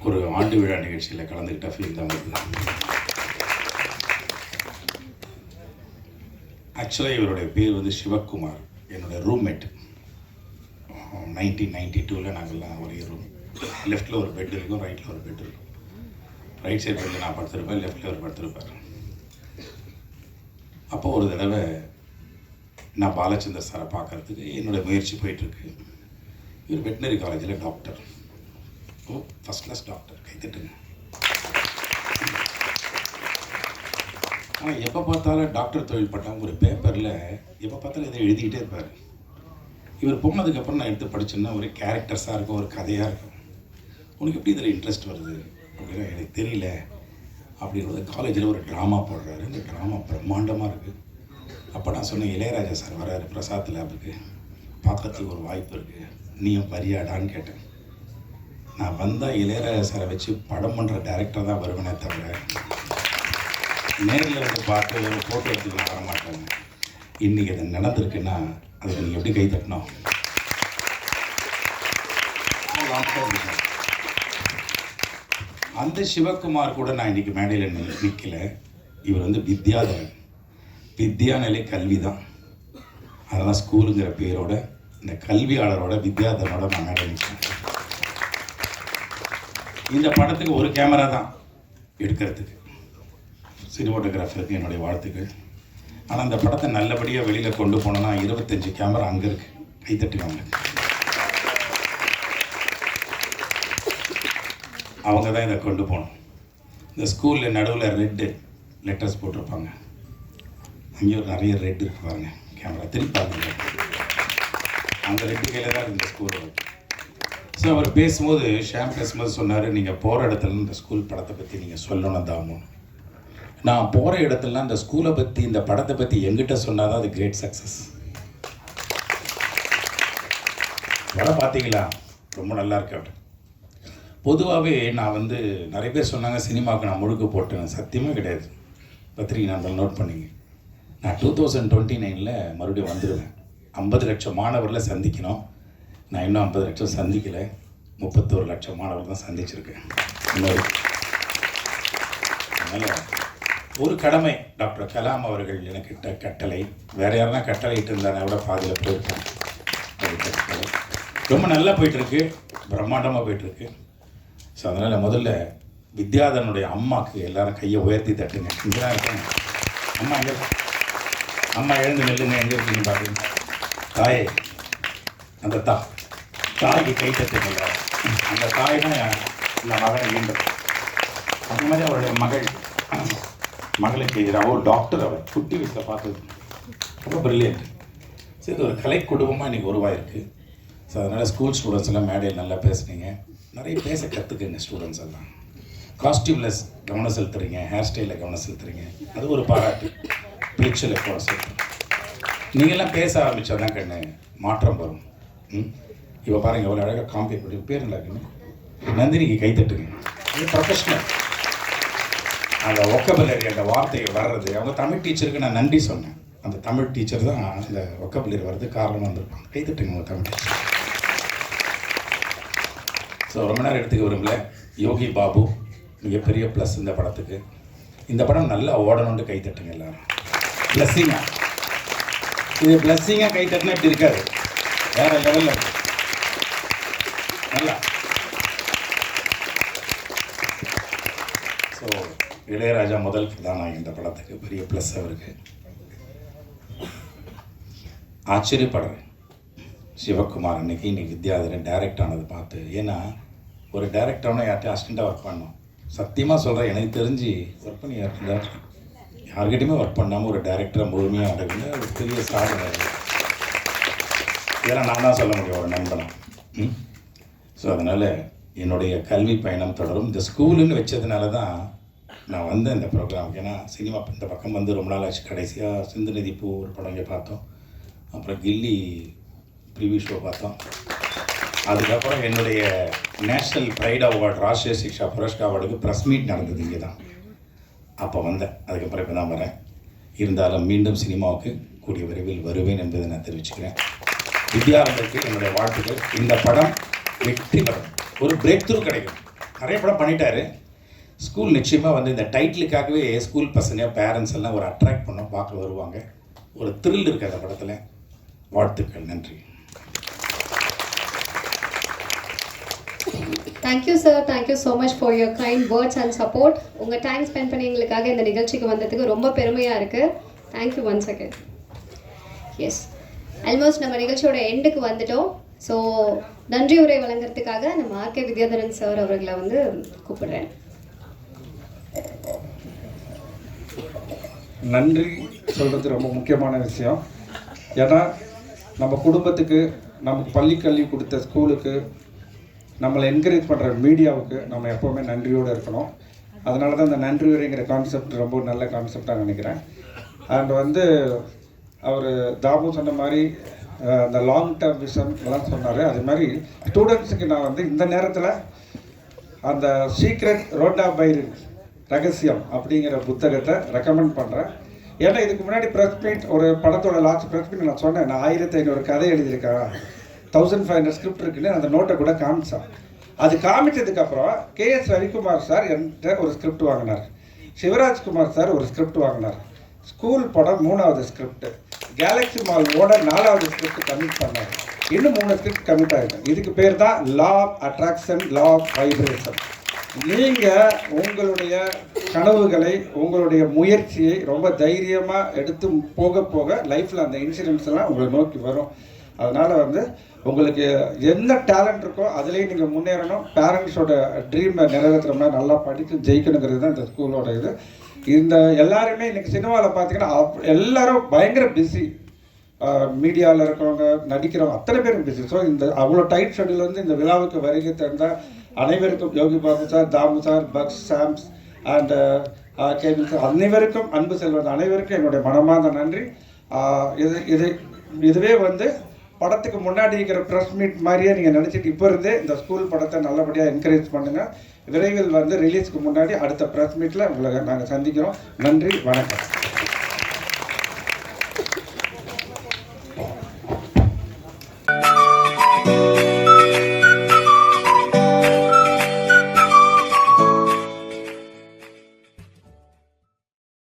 ஒரு ஆண்டு விழா நிகழ்ச்சியில் கலந்துக்கிட்ட ஃபீல் தான் வருது. ஆக்சுவலாக இவருடைய பேர் வந்து சிவக்குமார். என்னுடைய ரூம்மேட். 1992 நாங்கள்லாம் ஒரே ரூம். லெஃப்டில் ஒரு பெட் இருக்கும், ரைட்டில் ஒரு பெட் இருக்கும். ரைட் சைடு பெட்டில் நான் படுத்திருப்பேன், லெஃப்டில் அவர் படுத்திருப்பார். அப்போது ஒரு தடவை நான் பாலச்சந்தர் சாரை பார்க்குறதுக்கு என்னோடய முயற்சி போயிட்டுருக்கு. இவர் வெட்டினரி காலேஜில் டாக்டர். ஃபஸ்ட் கிளாஸ் டாக்டர், கைத்தட்டுங்க. ஆனால் எப்போ பார்த்தாலும் டாக்டர் தொழில் பட்டம் ஒரு பேப்பரில் எப்போ பார்த்தாலும் இதை எழுதிக்கிட்டே இருப்பார். இவர் போனதுக்கப்புறம் நான் எடுத்து படித்தேன்னா ஒரு கேரக்டர்ஸாக இருக்கும், ஒரு கதையாக இருக்கும். உனக்கு எப்படி இதில் இன்ட்ரெஸ்ட் வருது அப்படின்னா எனக்கு தெரியல அப்படின்றது. காலேஜில் ஒரு ட்ராமா போடுறாரு. இந்த ட்ராமா பிரம்மாண்டமாக இருக்குது. அப்போ நான் சொன்னேன், இளையராஜா சார் வராரு பிரசாத் லேபுக்கு, பார்க்கறதுக்கு ஒரு வாய்ப்பு இருக்குது, நீயும் வரியாடான்னு கேட்டேன். நான் வந்தால் இளையராஜா சாரை வச்சு படம் பண்ணுற டேரக்டர் தான் வருவேனே தவிர நேரில் வந்து பார்த்து ஒரு ஃபோட்டோ எடுத்துக்கலாம் வர மாட்டாங்க. இன்றைக்கி அது நடந்திருக்குன்னா அதுக்கு நீங்கள் எப்படி கை தட்டணும்? அந்த சிவகுமார் கூட நான் இன்றைக்கி மேடையில் நிற்கல. இவர் வந்து வித்யாதரன். வித்யாநிலை கல்வி தான். அதெல்லாம் ஸ்கூலுங்கிற பேரோட இந்த கல்வியாளரோட வித்யாதரனோட நான் மேடை நிற்கிறேன். இந்த படத்துக்கு ஒரு கேமரா தான் எடுக்கிறதுக்கு. சினிமோட்டோகிராஃபருக்கு என்னுடைய வாழ்த்துக்கள். ஆனால் அந்த படத்தை நல்லபடியாக வெளியில் கொண்டு போனோன்னா 25 கேமரா அங்கே இருக்குது. கைத்தட்டுவாங்க. அவங்க தான் இதை கொண்டு போகணும். இந்த ஸ்கூலில் நடுவில் ரெட்டு லெட்டர்ஸ் போட்டிருப்பாங்க. அங்கேயும் நிறைய ரெட் இருக்கு பாருங்க. கேமரா திருப்பாங்க. அந்த ரெட்டு கையில் தான் இந்த ஸ்கூலில். ஸோ அவர் பேசும்போது, ஷாம் பேசும்போது சொன்னார், நீங்கள் போகிற இடத்துல இந்த ஸ்கூல் படத்தை பற்றி நீங்கள் சொல்லணும் தாமு. நான் போகிற இடத்துலலாம் இந்த ஸ்கூலை பற்றி இந்த படத்தை பற்றி எங்கிட்ட சொன்னால் தான் அது கிரேட் சக்ஸஸ். படம் பார்த்தீங்களா? ரொம்ப நல்லா இருக்கு. அப்படி பொதுவாகவே நான் வந்து நிறைய பேர் சொன்னாங்க சினிமாவுக்கு நான் முழுக்க போட்டேன். சத்தியமாக கிடையாது. பத்திரிகை நண்பர்கள் நோட் பண்ணிங்க. நான் 2029 மறுபடியும் வந்துடுவேன். 50 லட்சம் மாணவர்களை சந்திக்கணும். நான் இன்னும் 50 லட்சம் சந்திக்கலை. 31 லட்சம் மாணவர் தான் சந்திச்சிருக்கேன். இன்னொரு அதனால் ஒரு கடமை டாக்டர் கலாம் அவர்கள் எனக்கிட்ட கட்டளை. வேறு யாருன்னா கட்டளை இட்டு இருந்தானே விட பாதியில் போயிருக்கேன். ரொம்ப நல்லா போயிட்டுருக்கு, பிரம்மாண்டமாக போயிட்டுருக்கு. ஸோ அதனால் முதல்ல வித்யாதரனுடைய அம்மாவுக்கு எல்லாரும் கையை உயர்த்தி தட்டுங்க. இங்கே தான் இருக்காங்க அம்மா. எங்கே அம்மா? எழுந்து நெல்லுங்க. எங்கே இருக்கீங்க பார்த்தீங்கன்னா தாயே, அந்த தாய்க்கு கை தட்டுங்க. அந்த தாய் தான் இந்த மகனை ஈண்டது. அந்த மாதிரி அவருடைய மகளுக்கு எதிராக ஒரு டாக்டர் அவர் குட்டி வயசில் பார்த்தது ரொம்ப ப்ரில்லியன்ட். சரி, இது ஒரு கலை குடும்பமாக இன்றைக்கி உருவாயிருக்கு. ஸோ அதனால் ஸ்கூல் ஸ்டூடெண்ட்ஸ் எல்லாம் மேடையில் நல்லா பேசுனீங்க. நிறைய பேச கற்றுக்குங்க ஸ்டூடெண்ட்ஸ் எல்லாம். காஸ்டியூம்லெஸ் கவனம் செலுத்துறீங்க, ஹேர் ஸ்டைலில் கவனம் செலுத்துறீங்க, அது ஒரு பாராட்டு. பிக்சரில் கவனம் செலுத்துறீங்க. நீங்கள்லாம் பேச ஆரம்பித்தா தான் கண்ணு மாற்றம் வரும். இப்போ பாருங்கள் எவ்வளோ அழகாக காம்பேர் பண்ணி பேர் நல்லா இருக்குன்னு நந்தினிக்கு கைத்தட்டுங்க. இது ப்ரொஃபஷ்னல். அந்த ஒக்கபுலரி அந்த வார்த்தையை வர்றது, அவங்க தமிழ் டீச்சருக்கு நான் நன்றி சொன்னேன். அந்த தமிழ் டீச்சர் தான் அந்த ஒக்கபுலரி வர்றது காரணம் வந்திருப்பாங்க. கைத்தட்டுங்க உங்கள் தமிழ் டீச்சர். ஸோ ரொம்ப நேரம் எடுத்துக்க விரும்பல. யோகி பாபு மிகப்பெரிய ப்ளஸ் இந்த படத்துக்கு. இந்த படம் நல்லா ஓடணும்னு கைத்தட்டுங்க எல்லாரும். பிளஸ்ஸிங்காக இது பிளஸ்ஸிங்காக கைத்தட்டுனா இப்படி இருக்காது, வேற லெவலில் நல்லா. ஸோ இளையராஜா முதல் கதாநாயகன் இந்த படத்துக்கு பெரிய ப்ளஸ் அவருக்கு. ஆச்சரியப்படுறேன் சிவகுமார் இன்னைக்கு வித்யாதரன் டைரக்ட் ஆனது பார்த்து. ஏன்னா ஒரு டைரக்டர்னா யார்கிட்ட அசிஸ்டண்ட்டாக ஒர்க் பண்ணோம். சத்தியமாக சொல்கிறேன், எனக்கு தெரிஞ்சு ஒர்க் பண்ணி யார்கிட்டையுமே ஒர்க் பண்ணாமல் ஒரு டைரக்டரை முழுமையாக அடங்குன்னு ஒரு பெரிய சாதனை. இதெல்லாம் நான் தான் சொல்ல முடியும் ஒரு நண்பனா. ஸோ அதனால் என்னுடைய கல்வி பயணம் தொடரும். இந்த ஸ்கூலுன்னு வச்சதுனால தான் நான் வந்தேன் இந்த ப்ரோக்ராமுக்கு. ஏன்னா சினிமா இந்த பக்கம் வந்து ரொம்ப நாள் ஆச்சு. கடைசியாக சிந்து நதி பூ ஒரு படம் இங்கே பார்த்தோம். அப்புறம் கில்லி ப்ரிவியூ ஷோ பார்த்தோம். அதுக்கப்புறம் என்னுடைய நேஷ்னல் ப்ரைட் அவார்டு ராஷ்ட்ரிய சிக்ஷா புரஸ்கார் அவார்டுக்கு ப்ரெஸ் மீட் நடந்தது இங்கே தான். அப்போ வந்தேன். அதுக்கப்புறம் இப்போ தான் வரேன். இருந்தாலும் மீண்டும் சினிமாவுக்கு கூடிய விரைவில் வருவேன் என்பதை நான் தெரிவிச்சுக்கிறேன். வித்யாரம்பருக்கு என்னுடைய வாழ்த்துக்கள். இந்த படம் வெற்றி பெறும், ஒரு பிரேக் த்ரூ கிடைக்கும். நிறைய படம் பண்ணிட்டாரு. ஸ்கூல் நிச்சயமாக வந்து இந்த டைட்டிலுக்காகவே ஸ்கூல் பசங்க பேரண்ட்ஸ் எல்லாம் ஒரு அட்ராக்ட் பண்ண பார்க்க வருவாங்க. ஒரு த்ரில் இருக்குது அந்த படத்தில். வாழ்த்துக்கள். நன்றி. Thank you sir, thank you so much for your kind words and support. உங்கள் டைம் ஸ்பெண்ட் பண்ணி எங்களுக்காக இந்த நிகழ்ச்சிக்கு வந்ததுக்கு ரொம்ப பெருமையாக இருக்குது. Thank you once again. Yes, almost நம்ம நிகழ்ச்சியோட எண்டுக்கு வந்துட்டோம். ஸோ நன்றி உரை வழங்குறதுக்காக நம்ம ஆர்கே வித்யாதரன் சார் அவர்களை வந்து கூப்பிடுறேன். நன்றி சொல்கிறது ரொம்ப முக்கியமான விஷயம். ஏன்னா நம்ம குடும்பத்துக்கு, நமக்கு பள்ளி கல்வி கொடுத்த ஸ்கூலுக்கு, நம்மளை என்கரேஜ் பண்ணுற மீடியாவுக்கு நம்ம எப்போவுமே நன்றியோடு இருக்கணும். அதனால தான் இந்த நன்றி உரைங்கிற கான்செப்ட் ரொம்ப நல்ல கான்செப்டாக நினைக்கிறேன். அண்ட் வந்து அவர் தாமு சொன்ன மாதிரி அந்த லாங் டேர்ம் விஷன் எல்லாம் சொன்னார். அது மாதிரி ஸ்டூடெண்ட்ஸுக்கு நான் வந்து இந்த நேரத்தில் அந்த சீக்ரெட் ரோட்டா பைர் ரகசியம் அப்படிங்கிற புத்தகத்தை ரெக்கமெண்ட் பண்ணுறேன். ஏன்னா இதுக்கு முன்னாடி ப்ரெஸ் மீட், ஒரு படத்தோட லாஸ்ட் ப்ரெஸ் மீட் நான் சொன்னேன், நான் 1500 கதை எழுதியிருக்கேன், 1500 ஸ்கிரிப்ட் இருக்குன்னு அந்த நோட்டை கூட காமிச்சான். அது காமிச்சதுக்கப்புறம் KS ரவிக்குமார் சார் என்கிட்ட ஒரு ஸ்கிரிப்ட் வாங்கினார், சிவராஜ்குமார் சார் ஒரு ஸ்கிரிப்ட் வாங்கினார், ஸ்கூல் படம் 3வது ஸ்கிரிப்ட், கேலக்ஸி மால் ஓனர் 4வது ஸ்கிரிப்ட் கமிட் பண்ணார், இன்னும் 3 ஸ்கிரிப்ட் கமிட் ஆகிடும். இதுக்கு பேர் தான் law of attraction, law of vibration. நீங்கள் உங்களுடைய கனவுகளை, உங்களுடைய முயற்சியை ரொம்ப தைரியமாக எடுத்து போக போக லைஃப்பில் அந்த இன்சிடென்ட்ஸ் எல்லாம் உங்களை நோக்கி வரும். அதனால் வந்து உங்களுக்கு என்ன டேலண்ட் இருக்கோ அதுலேயும் நீங்கள் முன்னேறணும். பேரண்ட்ஸோட ட்ரீமை நிறைவேற்றுறோம்னா நல்லா படித்து ஜெயிக்கணுங்கிறது தான் இந்த ஸ்கூலோட இது. இந்த எல்லாருமே இன்றைக்கி சினிமாவில் பார்த்தீங்கன்னா எல்லாரும் பயங்கர பிஸி. மீடியாவில் இருக்கிறவங்க, நடிக்கிறவங்க அத்தனை பேரும் பிஸி. ஸோ இந்த அவ்வளோ டைட் ஷெட்யூல் வந்து இந்த விழாவுக்கு வருகை தந்த அனைவருக்கும், Yogi Babu sir, Thamu sir, Bucks, Chaams and cable sir, அனைவருக்கும், அன்பு செல்வன் அனைவருக்கும் என்னுடைய மனமார்ந்த நன்றி. இதுவே வந்து படத்துக்கு முன்னாடி இருக்கிற ப்ரெஸ் மீட் மாதிரியே நீங்கள் நினச்சிட்டு இப்போ இருந்தே இந்த ஸ்கூல் படத்தை நல்லபடியாக என்கரேஜ் பண்ணுங்கள். விரைவில் வந்து ரிலீஸ்க்கு முன்னாடி அடுத்த ப்ரெஸ் மீட்டில் உங்களை நாங்கள் சந்திக்கிறோம். நன்றி, வணக்கம்.